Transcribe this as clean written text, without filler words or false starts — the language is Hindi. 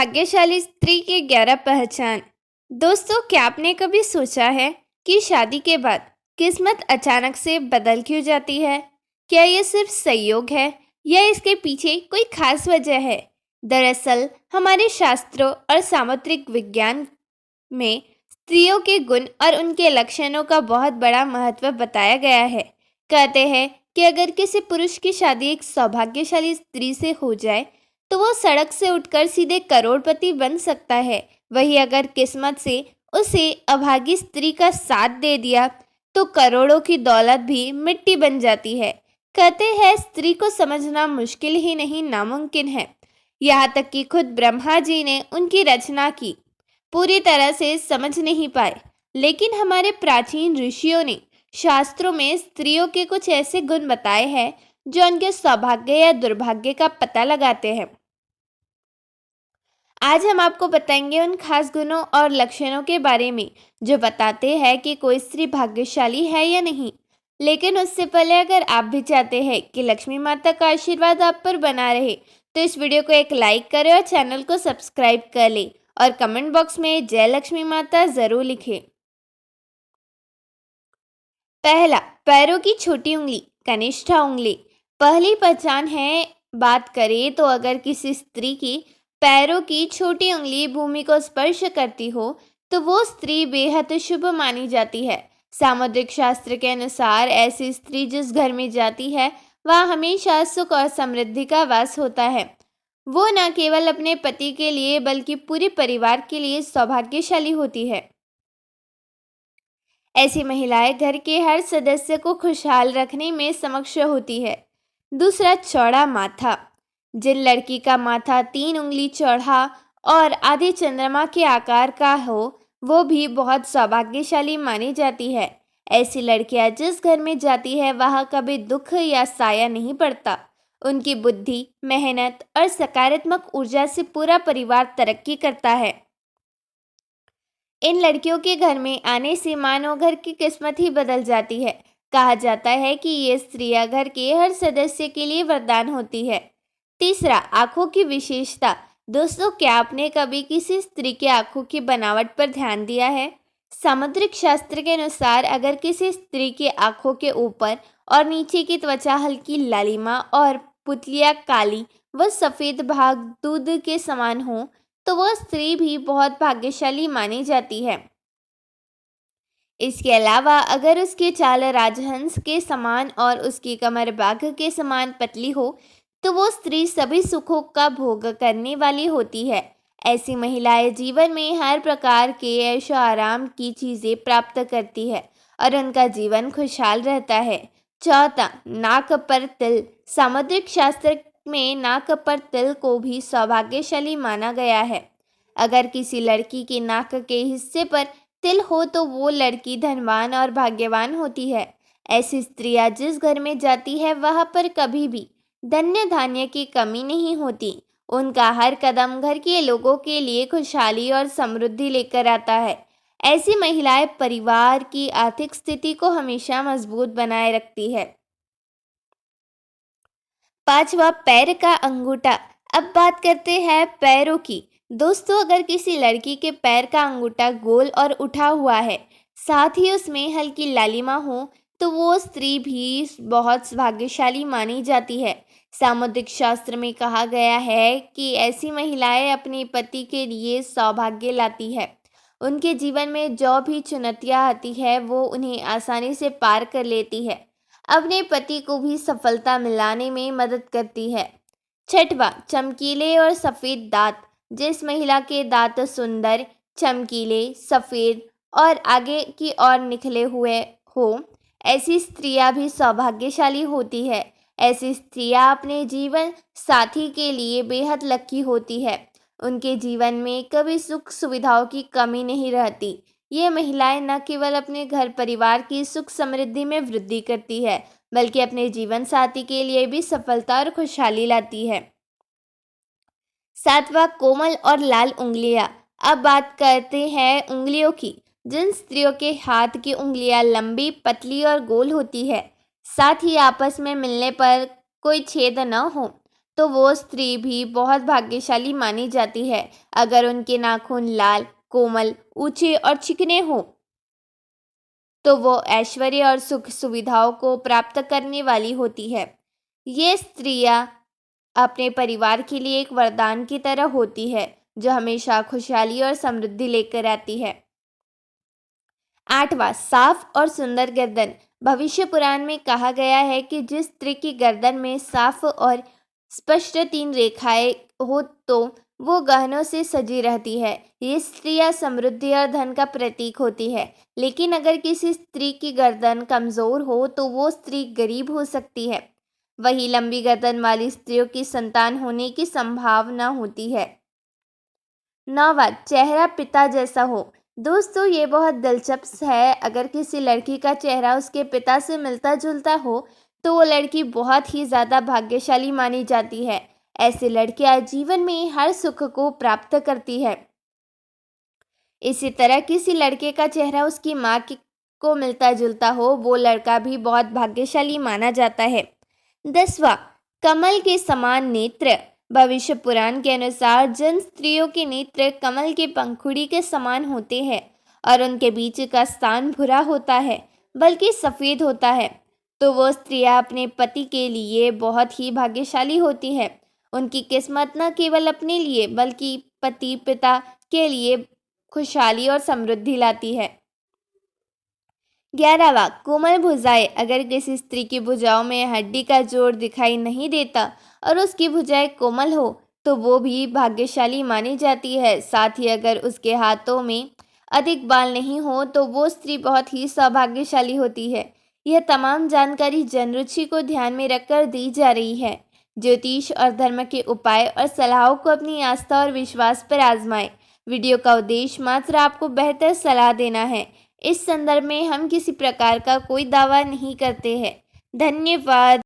भाग्यशाली स्त्री की 11 पहचान। दोस्तों, क्या आपने कभी सोचा है कि शादी के बाद किस्मत अचानक से बदल क्यों जाती है? क्या ये सिर्फ संयोग है या इसके पीछे कोई खास वजह है? दरअसल हमारे शास्त्रों और सामुद्रिक विज्ञान में स्त्रियों के गुण और उनके लक्षणों का बहुत बड़ा महत्व बताया गया है। कहते हैं कि अगर किसी पुरुष की शादी एक सौभाग्यशाली स्त्री से हो जाए तो वो सड़क से उठकर सीधे करोड़पति बन सकता है। वहीं अगर किस्मत से उसे अभागी स्त्री का साथ दे दिया तो करोड़ों की दौलत भी मिट्टी बन जाती है। कहते हैं स्त्री को समझना मुश्किल ही नहीं नामुमकिन है। यहाँ तक कि खुद ब्रह्मा जी ने उनकी रचना की पूरी तरह से समझ नहीं पाए, लेकिन हमारे प्राचीन ऋषियों ने शास्त्रों में स्त्रियों के कुछ ऐसे गुण बताए हैं जो उनके सौभाग्य या दुर्भाग्य का पता लगाते हैं। आज हम आपको बताएंगे उन खास गुणों और लक्षणों के बारे में जो बताते हैं कि कोई स्त्री भाग्यशाली है या नहीं। लेकिन उससे पहले अगर आप भी चाहते हैं कि लक्ष्मी माता का आशीर्वाद आप पर बना रहे तो इस वीडियो को एक लाइक करें और चैनल को सब्सक्राइब कर लें और कमेंट बॉक्स में जय लक्ष्मी माता जरूर लिखें। पहला, पैरों की छोटी उंगली, कनिष्ठा उंगली। पहली पहचान है, बात करें तो अगर किसी स्त्री की पैरों की छोटी उंगली भूमि को स्पर्श करती हो तो वो स्त्री बेहद शुभ मानी जाती है। सामुद्रिक शास्त्र के अनुसार ऐसी स्त्री जिस घर में जाती है वहाँ हमेशा सुख और समृद्धि का वास होता है। वो न केवल अपने पति के लिए बल्कि पूरे परिवार के लिए सौभाग्यशाली होती है। ऐसी महिलाएं घर के हर सदस्य को खुशहाल रखने में समक्ष होती है। दूसरा, चौड़ा माथा। जिन लड़की का माथा 3 उंगली चौड़ा और आधे चंद्रमा के आकार का हो वो भी बहुत सौभाग्यशाली मानी जाती है। ऐसी लड़कियां जिस घर में जाती है वहाँ कभी दुख या साया नहीं पड़ता। उनकी बुद्धि, मेहनत और सकारात्मक ऊर्जा से पूरा परिवार तरक्की करता है। इन लड़कियों के घर में आने से मानो घर की किस्मत ही बदल जाती है। कहा जाता है कि ये स्त्रियां घर के हर सदस्य के लिए वरदान होती है। तीसरा, आंखों की विशेषता। दोस्तों, क्या आपने कभी किसी स्त्री के आंखों की बनावट पर ध्यान दिया है? सामुद्रिक शास्त्र के अनुसार अगर किसी स्त्री के आंखों के ऊपर और नीचे की त्वचा हल्की लालिमा और पुतलियां काली व सफेद भाग दूध के समान हो तो वह स्त्री भी बहुत भाग्यशाली मानी जाती है। इसके अलावा अगर उसकी चाल राजहंस के समान और उसकी कमर बाघ के समान पतली हो तो वो स्त्री सभी सुखों का भोग करने वाली होती है। ऐसी महिलाएं जीवन में हर प्रकार के ऐशो आराम की चीज़ें प्राप्त करती है और उनका जीवन खुशहाल रहता है। चौथा, नाक पर तिल। सामुद्रिक शास्त्र में नाक पर तिल को भी सौभाग्यशाली माना गया है। अगर किसी लड़की की नाक के हिस्से पर तिल हो तो वो लड़की धनवान और भाग्यवान होती है। ऐसी स्त्रियां जिस घर में जाती है वहाँ पर कभी भी धन्य धान्य की कमी नहीं होती। उनका हर कदम घर के लोगों के लिए खुशहाली और समृद्धि लेकर आता है। ऐसी महिलाएं परिवार की आर्थिक स्थिति को हमेशा मजबूत बनाए रखती है। पांचवा, पैर का अंगूठा। अब बात करते हैं पैरों की। दोस्तों, अगर किसी लड़की के पैर का अंगूठा गोल और उठा हुआ है, साथ ही उसमें हल्की लालिमा हो तो वो स्त्री भी बहुत भाग्यशाली मानी जाती है। सामुद्रिक शास्त्र में कहा गया है कि ऐसी महिलाएं अपने पति के लिए सौभाग्य लाती है। उनके जीवन में जो भी चुनौतियां आती है वो उन्हें आसानी से पार कर लेती है। अपने पति को भी सफलता मिलाने में मदद करती है। छठवां, चमकीले और सफ़ेद दांत। जिस महिला के दांत सुंदर, चमकीले, सफ़ेद और आगे की ओर निकले हुए हो, ऐसी स्त्रियां भी सौभाग्यशाली होती है। ऐसी स्त्रियां अपने जीवन साथी के लिए बेहद लकी होती है। उनके जीवन में कभी सुख सुविधाओं की कमी नहीं रहती। ये महिलाएं न केवल अपने घर परिवार की सुख समृद्धि में वृद्धि करती है बल्कि अपने जीवन साथी के लिए भी सफलता और खुशहाली लाती है। सातवां, कोमल और लाल उंगलियां। अब बात करते हैं उंगलियों की। जिन स्त्रियों के हाथ की उंगलियां लंबी, पतली और गोल होती है, साथ ही आपस में मिलने पर कोई छेद न हो, तो वो स्त्री भी बहुत भाग्यशाली मानी जाती है। अगर उनके नाखून लाल, कोमल, ऊंचे और चिकने हो तो वो ऐश्वर्य और सुख सुविधाओं को प्राप्त करने वाली होती है। ये स्त्रियां अपने परिवार के लिए एक वरदान की तरह होती है, जो हमेशा खुशहाली और समृद्धि लेकर आती है। 8वां, साफ और सुंदर गर्दन। भविष्य पुराण में कहा गया है कि जिस स्त्री की गर्दन में साफ और स्पष्ट 3 रेखाएं हो तो वो गहनों से सजी रहती है। ये स्त्रियां समृद्धि और धन का प्रतीक होती है। लेकिन अगर किसी स्त्री की गर्दन कमजोर हो तो वो स्त्री गरीब हो सकती है। वही लंबी गर्दन वाली स्त्रियों की संतान होने की संभावना होती है। 9वां, चेहरा पिता जैसा हो। दोस्तों, ये बहुत दिलचस्प है। अगर किसी लड़की का चेहरा उसके पिता से मिलता जुलता हो तो वो लड़की बहुत ही ज़्यादा भाग्यशाली मानी जाती है। ऐसी लड़कियां जीवन में हर सुख को प्राप्त करती है। इसी तरह किसी लड़के का चेहरा उसकी माँ को मिलता जुलता हो, वो लड़का भी बहुत भाग्यशाली माना जाता है। 10वां, कमल के समान नेत्र। भविष्य पुराण के अनुसार जिन स्त्रियों के नेत्र कमल के पंखुड़ी के समान होते हैं और उनके बीच का स्थान भूरा होता है बल्कि सफ़ेद होता है, तो वो स्त्रियां अपने पति के लिए बहुत ही भाग्यशाली होती है। उनकी किस्मत न केवल अपने लिए बल्कि पति पिता के लिए खुशहाली और समृद्धि लाती है। 11वां, कोमल भुजाएं। अगर किसी स्त्री की भुजाओं में हड्डी का जोड़ दिखाई नहीं देता और उसकी भुजाएं कोमल हो तो वो भी भाग्यशाली मानी जाती है। साथ ही अगर उसके हाथों में अधिक बाल नहीं हो तो वो स्त्री बहुत ही सौभाग्यशाली होती है। यह तमाम जानकारी जनरुचि को ध्यान में रखकर दी जा रही है। ज्योतिष और धर्म के उपाय और सलाहों को अपनी आस्था और विश्वास पर आजमाएं। वीडियो का उद्देश्य मात्र आपको बेहतर सलाह देना है। इस संदर्भ में हम किसी प्रकार का कोई दावा नहीं करते हैं। धन्यवाद।